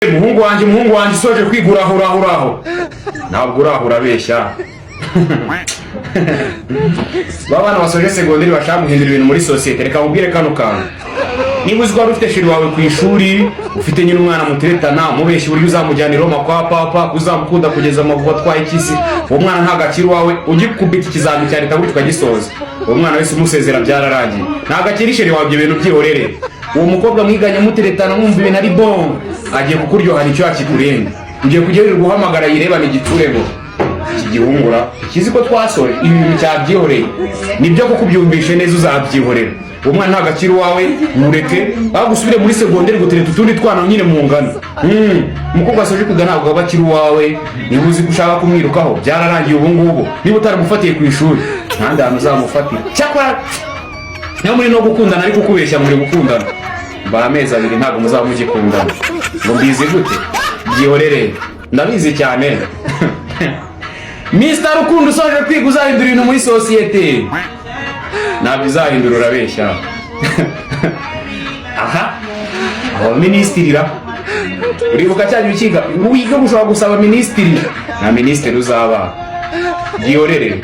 umuhungu wanjye usoje kwiga urahuraho ntabwo urabeshya. Babana basoje segonderi bashaka guhindura ibintu muri societe, reka mubwire kano kantu. Niba uzi ko wari ufite shiri wawe ku ishuri, ufite nyine umwana muteretana, mubeshye uburyo uzamujyana i Roma kwa papa, uzamukunda kugeza amavuko atwaye ikisi, uwo mwana ntagakiri wawe, ugikubita ikizami cya leta gutyo ukagisoza, uwo mwana wese umusezera byararangiye. Ntagakiri shiri wawe ibyo bintu byihorere. Uwo mukobwa mwiganye muteretana mwumva ibintu ari bon, agiye kukuryohana icyo yakikurenga. Ugiye kugerera guhamagara yirebana igiturego kigihungura kizi ko twasoje ibi bintu cyabyihoreye. Nibyo kukubyumvishe neza uzabyihorera. Uwo mwana ntagakiri wawe mureke bagusubire muri segonderi gutereta utundi twana nyine mu ngano. Umukobwa asoje kuga ntabwo abakiri wawe, niba uzi gushaka kumwirukaho byararangiye ubu ngubu. Niba utaramufatiye ku ishuri ntandi hantu uzamufatira. Cyakora niyo muri no gukundana ariko kubeshya muri gukundana ba amezi abiri ntabwo muzaba mugikundana. Ngo mbizi gute? Byihorere ndabizi cyane. Mr. Rukundo usoje kwiga uzahindura ibintu muri societe. Ntabwo izahindura urabeshya. Aha aho ministirira uribuka cyane ukiga wiga gushobora gusaba ministiri na ministeri uzaba. Byihorere.